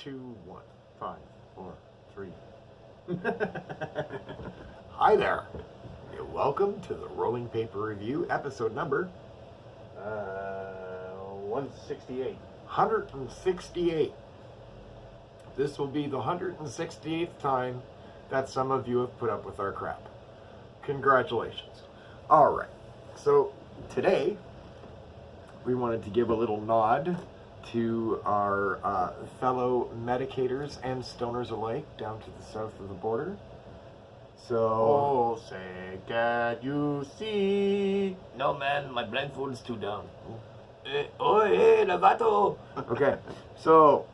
2, 1. 5, 4, 3. Hi there, and welcome to the Rolling Paper Review, episode number 168. 168. This will be the 168th time that some of you have put up with our crap. Congratulations. All right, so today we wanted to give a little nod to our fellow medicators and stoners alike down to the south of the border. So, Oh, say, can you see? No, man, my blindfold's too down. Hey, Navato! okay, so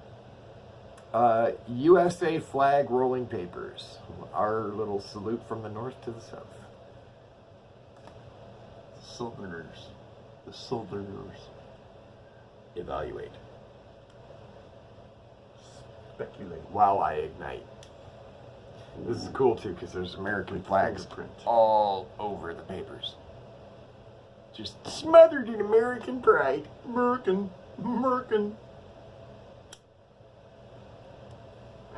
USA flag rolling papers. Our little salute from the north to the south. Southerners. The Southerners. Evaluate Speculate. while I ignite. This is cool too because there's American flags Fingerprint. all over the papers. Just smothered in American pride. Merkin.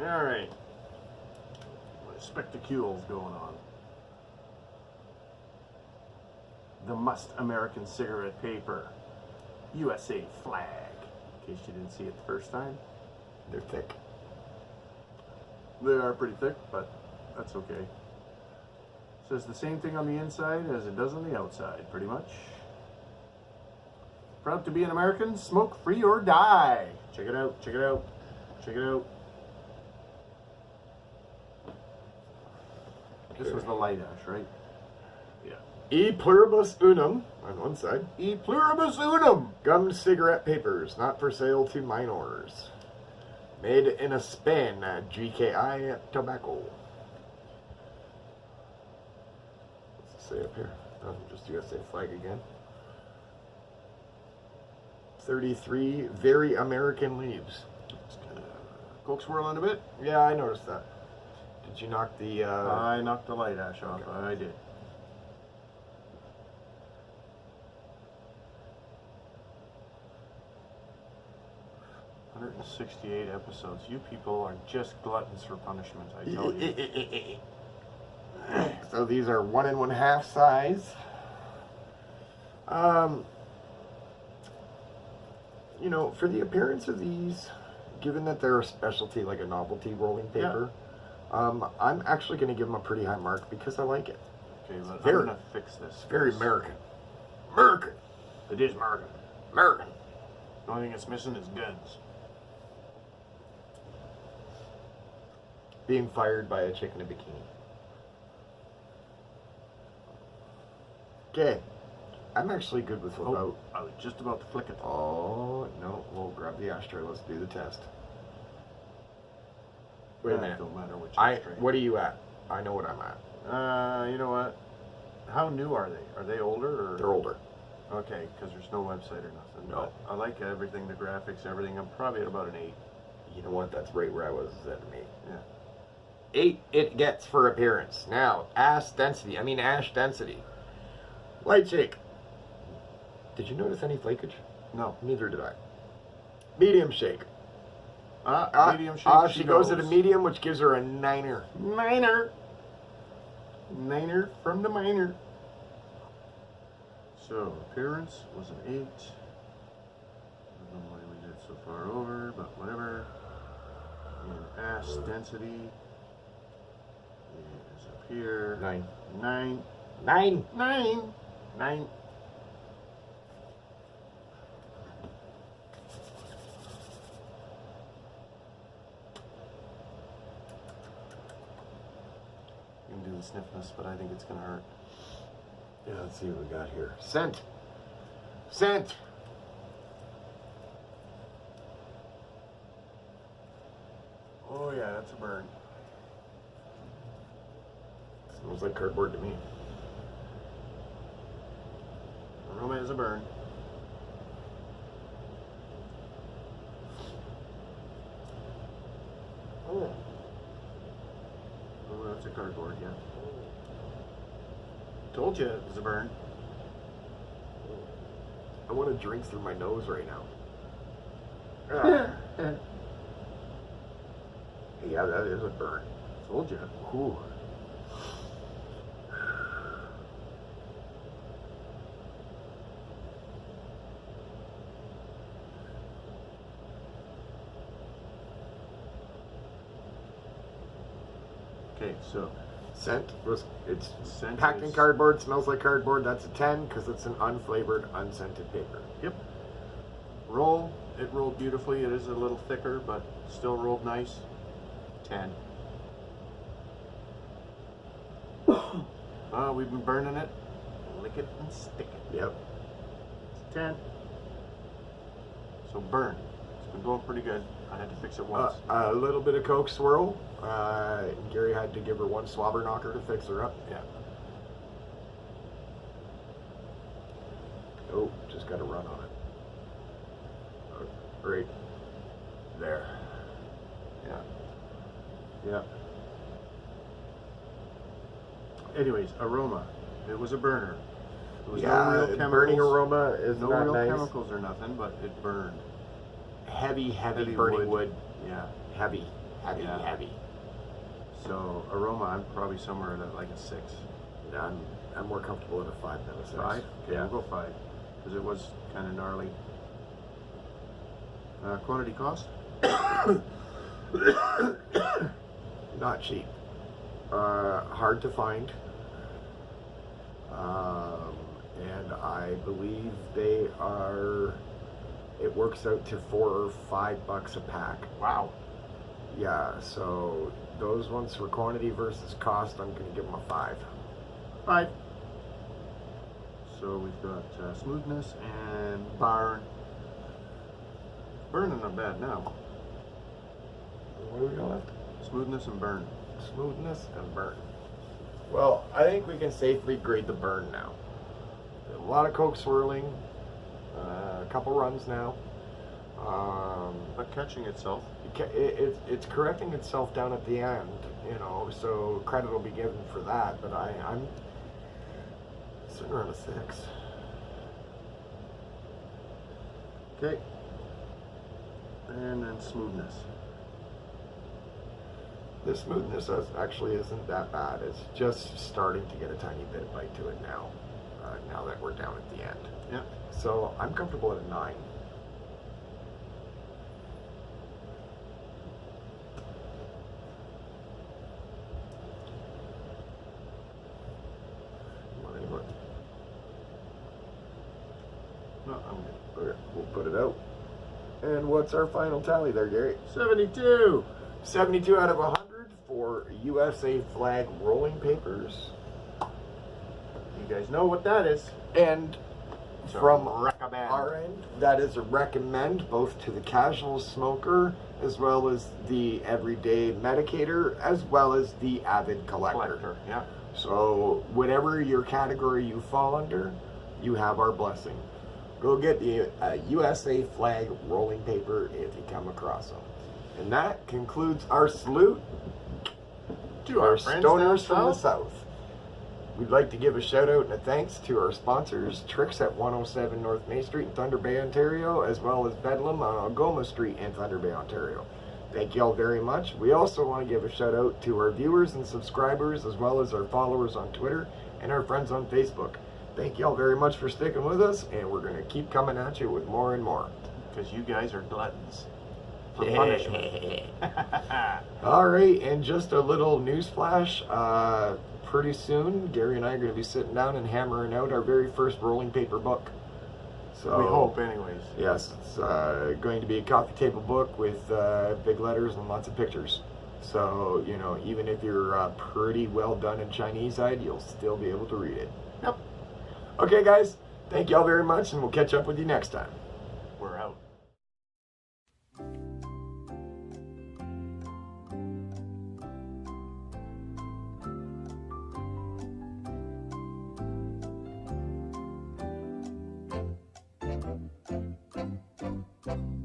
Alright. Spectacules going on. The Must American Cigarette Paper. USA flag. In case you didn't see it the first time. They're thick. They are pretty thick, but that's okay. Says the same thing on the inside as it does on the outside, pretty much. Proud to be an American, smoke free or die. Check it out, check it out, check it out. This was the light ash, right? Yeah. E pluribus unum on one side. E pluribus unum. Gummed cigarette papers, not for sale to minors. Made in a Spain, GKI tobacco. What's it say up here? Oh, just USA flag again. 33 very American leaves. It's kind of Coke swirling a bit. Yeah, I noticed that. Did you knock the... I knocked the light ash off. Okay. I did. ...168 episodes. You people are just gluttons for punishment, I tell you. So these are 1 1/2 size. You know, for the appearance of these, given that they're a specialty, like a novelty rolling paper, I'm actually going to give them a pretty high mark because I like it. Okay, but Very- I'm gonna fix this. It's very first. American. American. It is American. American. The only thing it's missing is guns. Being fired by a chick in a bikini. Okay. I'm actually good with about... Oh, I was just about to flick it. Oh, no. We'll grab the ashtray. Let's do the test. Wait a minute. Don't matter which. What are you at? I know what I'm at. You know what? How new are they? Are they older or? They're older. Okay, because there's no website or nothing. No. But I like everything, the graphics, everything. I'm probably at about an 8. You know what? That's right where I was at an 8. Yeah. 8 it gets for appearance. Now, ash density. Light shake. Did you notice any flakage? No. Neither did I. Medium shake. Medium shake. She goes at a medium, which gives her a 9er. Niner from the minor. So, appearance was an 8. I don't know why we did so far over, but whatever. And ash density is up here. 9. 9. 9. 9. You can do the sniffness, but I think it's gonna hurt. Yeah, let's see what we got here. Scent. Oh yeah, that's a burn. Smells like cardboard to me. Aroma is a burn. Oh. Oh, that's a cardboard, yeah. Told you it was a burn. I want to drink through my nose right now. Yeah, that is a burn. Told you. Ooh. Okay, so Scent was it's scent packed in is- cardboard, smells like cardboard. That's a 10 because it's an unflavored, unscented paper. Yep. Roll. It rolled beautifully. It is a little thicker, but still rolled nice. 10. We've been burning it. Lick it and stick it. Yep. It's 10. So burn. It's been going pretty good. I had to fix it once. A little bit of Coke swirl. Gary had to give her one slobber knocker to fix her up. Yeah. Oh, just got to run on it. Right there. Yeah. Yeah. Anyways, aroma. It was a burner. There was no real chemicals. Burning aroma is No not real nice. chemicals or nothing, but it burned. Heavy Heavy burning wood. Yeah. Heavy. Yeah. So aroma, I'm probably somewhere at like a 6. I'm more comfortable at a 5 than a 6. 5? Okay, Yeah. we'll go 5. Because it was kind of gnarly. Quantity cost? Not cheap. Hard to find. And I believe they are. It works out to $4 or $5 a pack. Wow. Yeah, so those ones for quantity versus cost, I'm going to give them a 5. 5. So we've got smoothness and burn. Burning not bad now. What do we got left? Smoothness and burn. Smoothness and burn. Well, I think we can safely grade the burn now. A lot of Coke swirling, a couple runs now. But catching itself. It's correcting itself down at the end, you know, so credit will be given for that, but I'm sitting around a 6. Okay. And then smoothness. The smoothness actually isn't that bad. It's just starting to get a tiny bit of bite to it now, now that we're down at the end. Yeah. So I'm comfortable at a 9. Want any more? No, I'm good. Okay, we'll put it out. And what's our final tally there, Gary? 72. 72 out of 100 for USA flag rolling papers. You guys know what that is. And It's a from recommend. our end, that is a recommend both to the casual smoker as well as the everyday medicator as well as the avid collector. Yeah. So whatever your category you fall under, you have our blessing. Go get the USA flag rolling paper if you come across them. And that concludes our salute To our friends down stoners from the south. south. We'd like to give a shout out and a thanks to our sponsors, Tricks at 107 North Main Street in Thunder Bay, Ontario, as well as Bedlam on Algoma Street in Thunder Bay, Ontario. Thank you all very much. We also want to give a shout out to our viewers and subscribers, as well as our followers on Twitter and our friends on Facebook. Thank you all very much for sticking with us, and we're going to keep coming at you with more and more. Because you guys are gluttons. For punishment. All right, and just a little news flash. Pretty soon, Gary and I are going to be sitting down and hammering out our very first rolling paper book. So We hope, anyways. Yes, it's going to be a coffee table book with big letters and lots of pictures. So, you know, even if you're pretty well done in Chinese-eyed, you'll still be able to read it. Yep. Okay, guys, thank you all very much, and we'll catch up with you next time. We're out. Thank you.